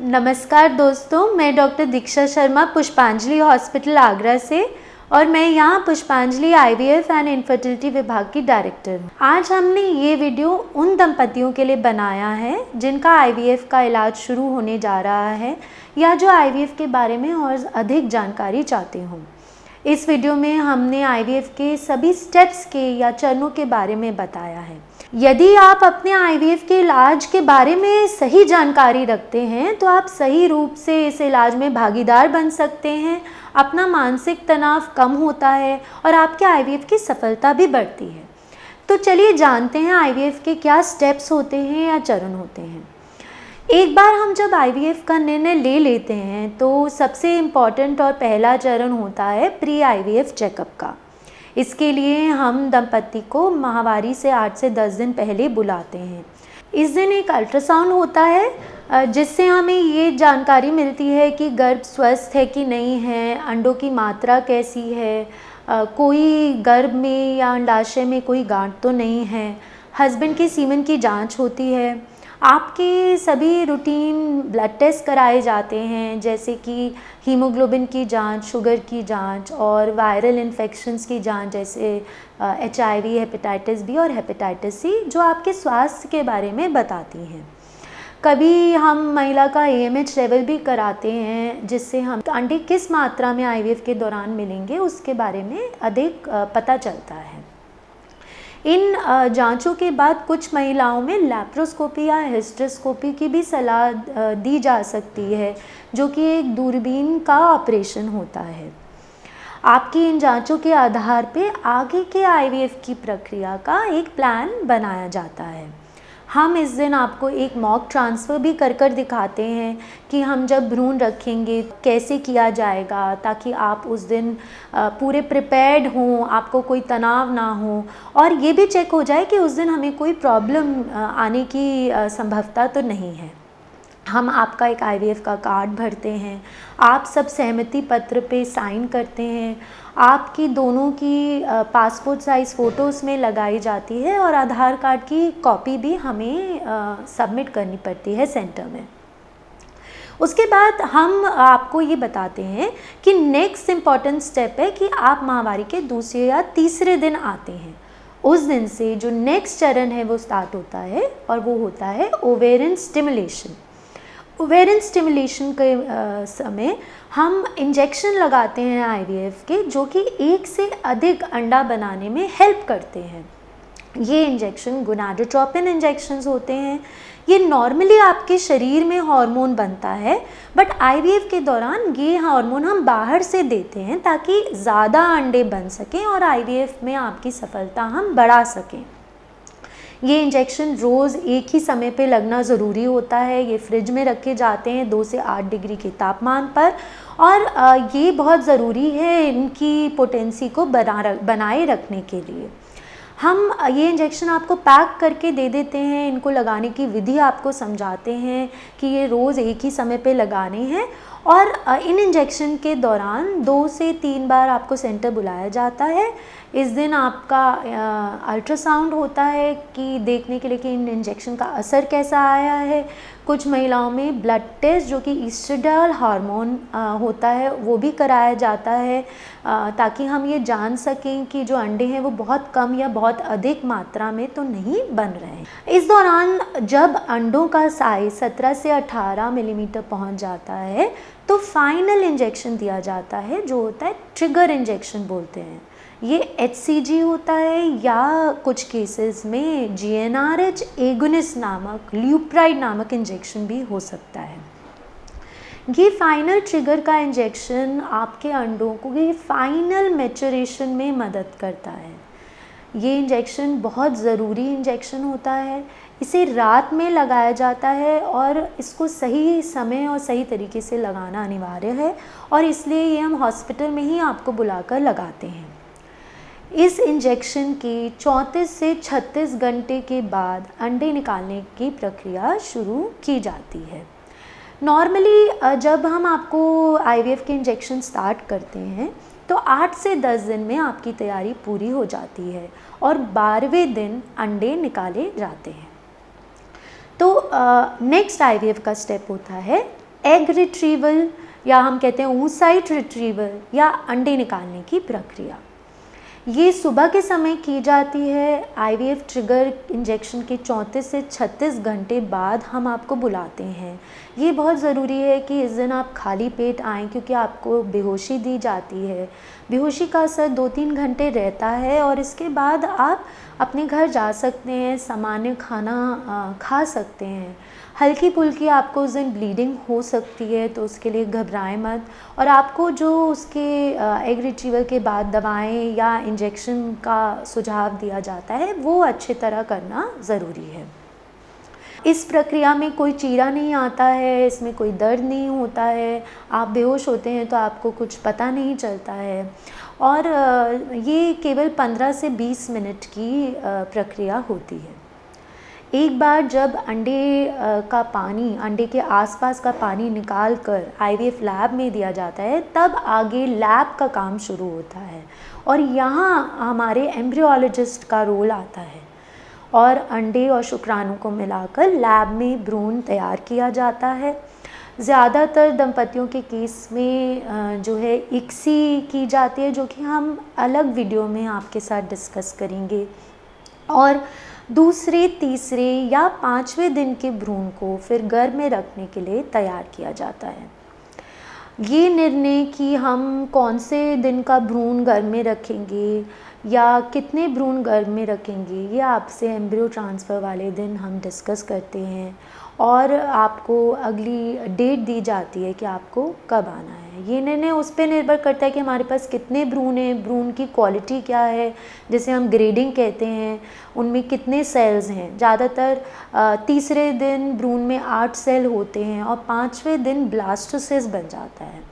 नमस्कार दोस्तों, मैं डॉक्टर दीक्षा शर्मा पुष्पांजलि हॉस्पिटल आगरा से और मैं यहाँ पुष्पांजलि आईवीएफ एंड इनफर्टिलिटी विभाग की डायरेक्टर हूँ। आज हमने ये वीडियो उन दंपतियों के लिए बनाया है जिनका आईवीएफ का इलाज शुरू होने जा रहा है या जो आईवीएफ के बारे में और अधिक जानकारी चाहते हों। इस वीडियो में हमने आईवीएफ के सभी स्टेप्स के या चरणों के बारे में बताया है। यदि आप अपने आईवीएफ के इलाज के बारे में सही जानकारी रखते हैं तो आप सही रूप से इस इलाज में भागीदार बन सकते हैं, अपना मानसिक तनाव कम होता है और आपके आईवीएफ की सफलता भी बढ़ती है। तो चलिए जानते हैं आईवीएफ के क्या स्टेप्स होते हैं या चरण होते हैं। एक बार हम जब आईवीएफ का निर्णय ले लेते हैं तो सबसे इम्पॉर्टेंट और पहला चरण होता है प्री आईवीएफ चेकअप का। इसके लिए हम दंपति को माहवारी से 8 से 10 दिन पहले बुलाते हैं। इस दिन एक अल्ट्रासाउंड होता है जिससे हमें ये जानकारी मिलती है कि गर्भ स्वस्थ है कि नहीं है, अंडों की मात्रा कैसी है, कोई गर्भ में या अंडाशय में कोई गांठ तो नहीं है, हस्बैंड के सीमन की जांच होती है। आपके सभी रूटीन ब्लड टेस्ट कराए जाते हैं जैसे कि हीमोग्लोबिन की जांच, शुगर की जांच और वायरल इन्फेक्शंस की जांच जैसे HIV, हेपेटाइटिस बी और हेपेटाइटिस सी, जो आपके स्वास्थ्य के बारे में बताती हैं। कभी हम महिला का AMH लेवल भी कराते हैं जिससे हम अंडे किस मात्रा में आईवीएफ के दौरान मिलेंगे उसके बारे में अधिक पता चलता है। इन जांचों के बाद कुछ महिलाओं में लैप्रोस्कोपी या हिस्टेरोस्कोपी की भी सलाह दी जा सकती है, जो कि एक दूरबीन का ऑपरेशन होता है। आपकी इन जांचों के आधार पे आगे के आईवीएफ की प्रक्रिया का एक प्लान बनाया जाता है। हम इस दिन आपको एक मॉक ट्रांसफ़र भी कर दिखाते हैं कि हम जब भ्रूण रखेंगे कैसे किया जाएगा, ताकि आप उस दिन पूरे प्रिपेयर्ड हों, आपको कोई तनाव ना हो और ये भी चेक हो जाए कि उस दिन हमें कोई प्रॉब्लम आने की संभावना तो नहीं है। हम आपका एक आईवीएफ का कार्ड भरते हैं, आप सब सहमति पत्र पे साइन करते हैं, आपकी दोनों की पासपोर्ट साइज़ फ़ोटो उसमें लगाई जाती है और आधार कार्ड की कॉपी भी हमें सबमिट करनी पड़ती है सेंटर में। उसके बाद हम आपको ये बताते हैं कि नेक्स्ट इम्पॉर्टेंट स्टेप है कि आप माहवारी के दूसरे या तीसरे दिन आते हैं। उस दिन से जो नेक्स्ट चरण है वो स्टार्ट होता है और वो होता है ओवेरियन स्टिमुलेशन। ओवेरियन स्टिमुलेशन के समय हम इंजेक्शन लगाते हैं आईवीएफ के, जो कि एक से अधिक अंडा बनाने में हेल्प करते हैं। ये इंजेक्शन गोनाडोट्रोपिन इंजेक्शंस होते हैं। ये नॉर्मली आपके शरीर में हार्मोन बनता है, बट आईवीएफ के दौरान ये हार्मोन हम बाहर से देते हैं ताकि ज़्यादा अंडे बन सकें और आईवीएफ में आपकी सफलता हम बढ़ा सकें। ये इंजेक्शन रोज़ एक ही समय पे लगना ज़रूरी होता है। ये फ्रिज में रखे जाते हैं 2 से 8 डिग्री के तापमान पर और ये बहुत ज़रूरी है इनकी पोटेंसी को बनाए रखने के लिए। हम ये इंजेक्शन आपको पैक करके दे देते हैं, इनको लगाने की विधि आपको समझाते हैं कि ये रोज़ एक ही समय पे लगाने हैं और इन इंजेक्शन के दौरान 2 से 3 बार आपको सेंटर बुलाया जाता है। इस दिन आपका अल्ट्रासाउंड होता है कि देखने के लिए कि इन इंजेक्शन का असर कैसा आया है। कुछ महिलाओं में ब्लड टेस्ट जो कि ईस्ट्रेडियोल हार्मोन होता है वो भी कराया जाता है ताकि हम ये जान सकें कि जो अंडे हैं वो बहुत कम या बहुत अधिक मात्रा में तो नहीं बन रहे हैं। इस दौरान जब अंडों का साइज 17 से 18 मिलीमीटर पहुंच जाता है तो फाइनल इंजेक्शन दिया जाता है, जो होता है ट्रिगर इंजेक्शन बोलते हैं। ये HCG होता है या कुछ केसेस में GnRH एगोनिस्ट नामक ल्यूप्राइड नामक इंजेक्शन भी हो सकता है। ये फाइनल ट्रिगर का इंजेक्शन आपके अंडों को ये फाइनल मैच्योरेशन में मदद करता है। ये इंजेक्शन बहुत ज़रूरी इंजेक्शन होता है। इसे रात में लगाया जाता है और इसको सही समय और सही तरीके से लगाना अनिवार्य है और इसलिए ये हम हॉस्पिटल में ही आपको बुलाकर लगाते हैं। इस इंजेक्शन के 34 से 36 घंटे के बाद अंडे निकालने की प्रक्रिया शुरू की जाती है। नॉर्मली जब हम आपको आईवीएफ के इंजेक्शन स्टार्ट करते हैं तो 8 से 10 दिन में आपकी तैयारी पूरी हो जाती है और 12वें दिन अंडे निकाले जाते हैं। तो नेक्स्ट आईवीएफ का स्टेप होता है एग रिट्रीवल या हम कहते हैं oocyte रिट्रीवल या अंडे निकालने की प्रक्रिया। ये सुबह के समय की जाती है। आईवीएफ ट्रिगर इंजेक्शन के 34 से 36 घंटे बाद हम आपको बुलाते हैं। ये बहुत ज़रूरी है कि इस दिन आप खाली पेट आएँ, क्योंकि आपको बेहोशी दी जाती है। बेहोशी का असर 2-3 घंटे रहता है और इसके बाद आप अपने घर जा सकते हैं, सामान्य खाना खा सकते हैं। हल्की फुल्की आपको उस दिन ब्लीडिंग हो सकती है, तो उसके लिए घबराएं मत। और आपको जो उसके एग रिट्रीवल के बाद दवाएं या इंजेक्शन का सुझाव दिया जाता है वो अच्छी तरह करना ज़रूरी है। इस प्रक्रिया में कोई चीरा नहीं आता है, इसमें कोई दर्द नहीं होता है। आप बेहोश होते हैं तो आपको कुछ पता नहीं चलता है और ये केवल 15 से 20 मिनट की प्रक्रिया होती है। एक बार जब अंडे के आसपास का पानी निकाल कर आईवीएफ लैब में दिया जाता है, तब आगे लैब का काम शुरू होता है और यहाँ हमारे एम्ब्रियोलॉजिस्ट का रोल आता है और अंडे और शुक्राणु को मिलाकर लैब में भ्रूण तैयार किया जाता है। ज़्यादातर दंपतियों के केस में जो है इक्सी की जाती है, जो कि हम अलग वीडियो में आपके साथ डिस्कस करेंगे। और दूसरे, तीसरे या 5वें दिन के भ्रूण को फिर गर्भ में रखने के लिए तैयार किया जाता है। ये निर्णय कि हम कौन से दिन का भ्रूण गर्भ में रखेंगे या कितने भ्रूण गर्भ में रखेंगे, ये आपसे एम्ब्रियो ट्रांसफ़र वाले दिन हम डिस्कस करते हैं और आपको अगली डेट दी जाती है कि आपको कब आना है। ये निर्णय उस पे निर्भर करता है कि हमारे पास कितने भ्रूण हैं, भ्रूण की क्वालिटी क्या है, जिसे हम ग्रेडिंग कहते हैं, उनमें कितने सेल्स हैं। ज़्यादातर तीसरे दिन भ्रूण में 8 सेल होते हैं और 5वें दिन ब्लास्टोसिस्ट बन जाता है।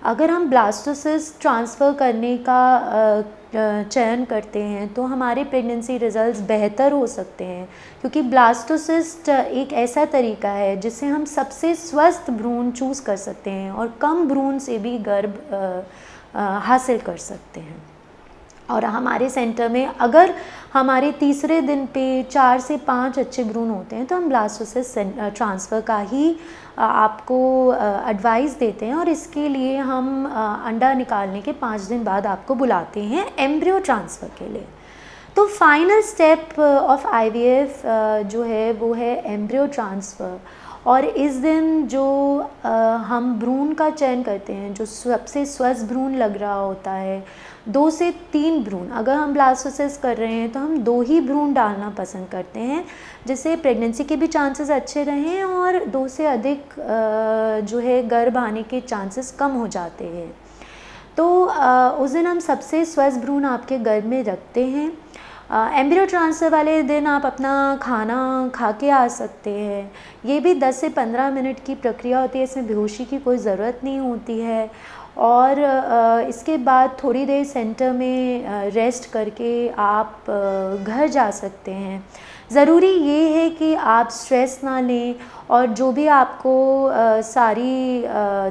अगर हम ब्लास्टोसिस्ट ट्रांसफ़र करने का चयन करते हैं तो हमारे प्रेगनेंसी रिजल्ट्स बेहतर हो सकते हैं, क्योंकि ब्लास्टोसिस्ट एक ऐसा तरीका है जिससे हम सबसे स्वस्थ भ्रूण चूज़ कर सकते हैं और कम भ्रूण से भी गर्भ हासिल कर सकते हैं। और हमारे सेंटर में अगर हमारे तीसरे दिन पे 4 से 5 अच्छे भ्रूण होते हैं तो हम ब्लास्टोसिस्ट ट्रांसफ़र का ही आपको एडवाइस देते हैं और इसके लिए हम अंडा निकालने के 5 दिन बाद आपको बुलाते हैं एम्ब्रियो ट्रांसफ़र के लिए। तो फाइनल स्टेप ऑफ आईवीएफ जो है वो है एम्ब्रियो ट्रांसफ़र। और इस दिन जो हम भ्रूण का चयन करते हैं, जो सबसे स्वस्थ भ्रूण लग रहा होता है, 2 से 3 भ्रूण, अगर हम ब्लास्टोसिस्ट कर रहे हैं तो हम 2 ही भ्रूण डालना पसंद करते हैं, जिससे प्रेगनेंसी के भी चांसेस अच्छे रहें और 2 से अधिक जो है गर्भ आने के चांसेस कम हो जाते हैं। तो उस दिन हम सबसे स्वस्थ भ्रूण आपके गर्भ में रखते हैं। एम्ब्रियो ट्रांसफ़र वाले दिन आप अपना खाना खा के आ सकते हैं। ये भी 10 से 15 मिनट की प्रक्रिया होती है, इसमें बेहोशी की कोई ज़रूरत नहीं होती है और इसके बाद थोड़ी देर सेंटर में रेस्ट करके आप घर जा सकते हैं। ज़रूरी ये है कि आप स्ट्रेस ना लें और जो भी आपको सारी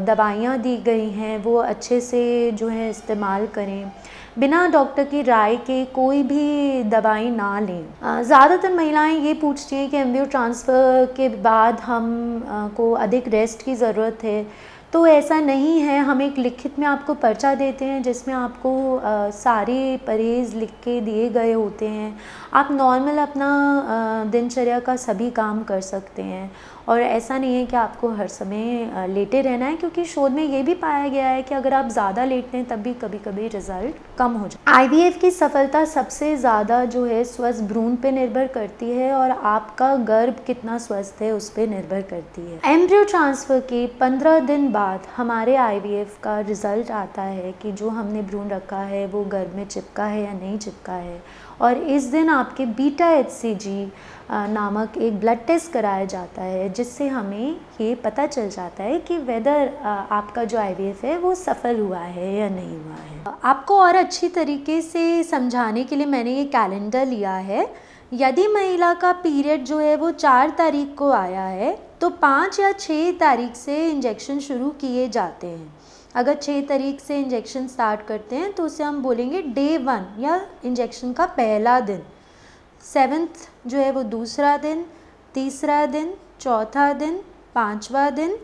दवाइयाँ दी गई हैं वो अच्छे से जो है इस्तेमाल करें। बिना डॉक्टर की राय के कोई भी दवाई ना लें। ज़्यादातर महिलाएं ये पूछती हैं कि एम्ब्रियो ट्रांसफ़र के बाद हम को अधिक रेस्ट की ज़रूरत है, तो ऐसा नहीं है। हम एक लिखित में आपको पर्चा देते हैं जिसमें आपको सारे परहेज़ लिख के दिए गए होते हैं। आप नॉर्मल अपना दिनचर्या का सभी काम कर सकते हैं और ऐसा नहीं है कि आपको हर समय लेटे रहना है, क्योंकि शोध में ये भी पाया गया है कि अगर आप ज़्यादा लेटते हैं तब भी कभी कभी रिज़ल्ट कम हो जाए। आईवीएफ की सफलता सबसे ज़्यादा जो है स्वस्थ भ्रूण पे निर्भर करती है और आपका गर्भ कितना स्वस्थ है उस पर निर्भर करती है। एम्ब्रियो ट्रांसफ़र के 15 दिन बाद हमारे आईवीएफ का रिज़ल्ट आता है कि जो हमने भ्रूण रखा है वो गर्भ में चिपका है या नहीं चिपका है। और इस दिन आपके बीटा HCG नामक एक ब्लड टेस्ट कराया जाता है, जिससे हमें ये पता चल जाता है कि वेदर आपका जो आईवीएफ है वो सफल हुआ है या नहीं हुआ है। आपको और अच्छी तरीके से समझाने के लिए मैंने ये कैलेंडर लिया है। यदि महिला का पीरियड जो है वो 4 तारीख को आया है तो 5 या 6 तारीख से इंजेक्शन शुरू किए जाते हैं। अगर 6 तारीख से इंजेक्शन स्टार्ट करते हैं तो उसे हम बोलेंगे डे 1 या इंजेक्शन का पहला दिन। 7th जो है वो दूसरा दिन, तीसरा दिन, चौथा दिन, 5वां दिन,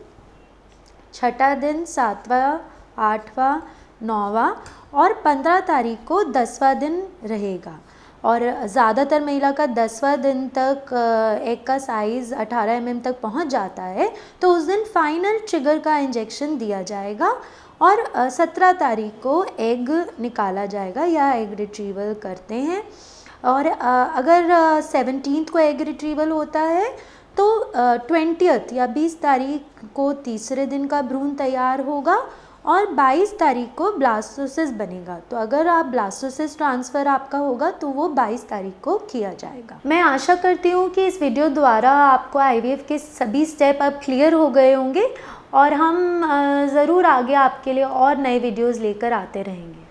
छठा दिन, 7वां, 8वां, 9वां और 15 तारीख को 10वां दिन रहेगा। और ज़्यादातर महिला का 10वां दिन तक एग का साइज़ 18 mm तक पहुंच जाता है, तो उस दिन फाइनल ट्रिगर का इंजेक्शन दिया जाएगा और 17 तारीख को एग निकाला जाएगा या एग रिट्रीवल करते हैं। और अगर 17th को एग रिट्रीवल होता है तो 20th या 20 तारीख को तीसरे दिन का भ्रूण तैयार होगा और 22 तारीख को ब्लास्टोसिस बनेगा। तो अगर आप ब्लास्टोसिस ट्रांसफ़र आपका होगा तो वो 22 तारीख को किया जाएगा। मैं आशा करती हूँ कि इस वीडियो द्वारा आपको आईवीएफ के सभी स्टेप अब क्लियर हो गए होंगे और हम ज़रूर आगे आपके लिए और नए वीडियोज़ लेकर आते रहेंगे।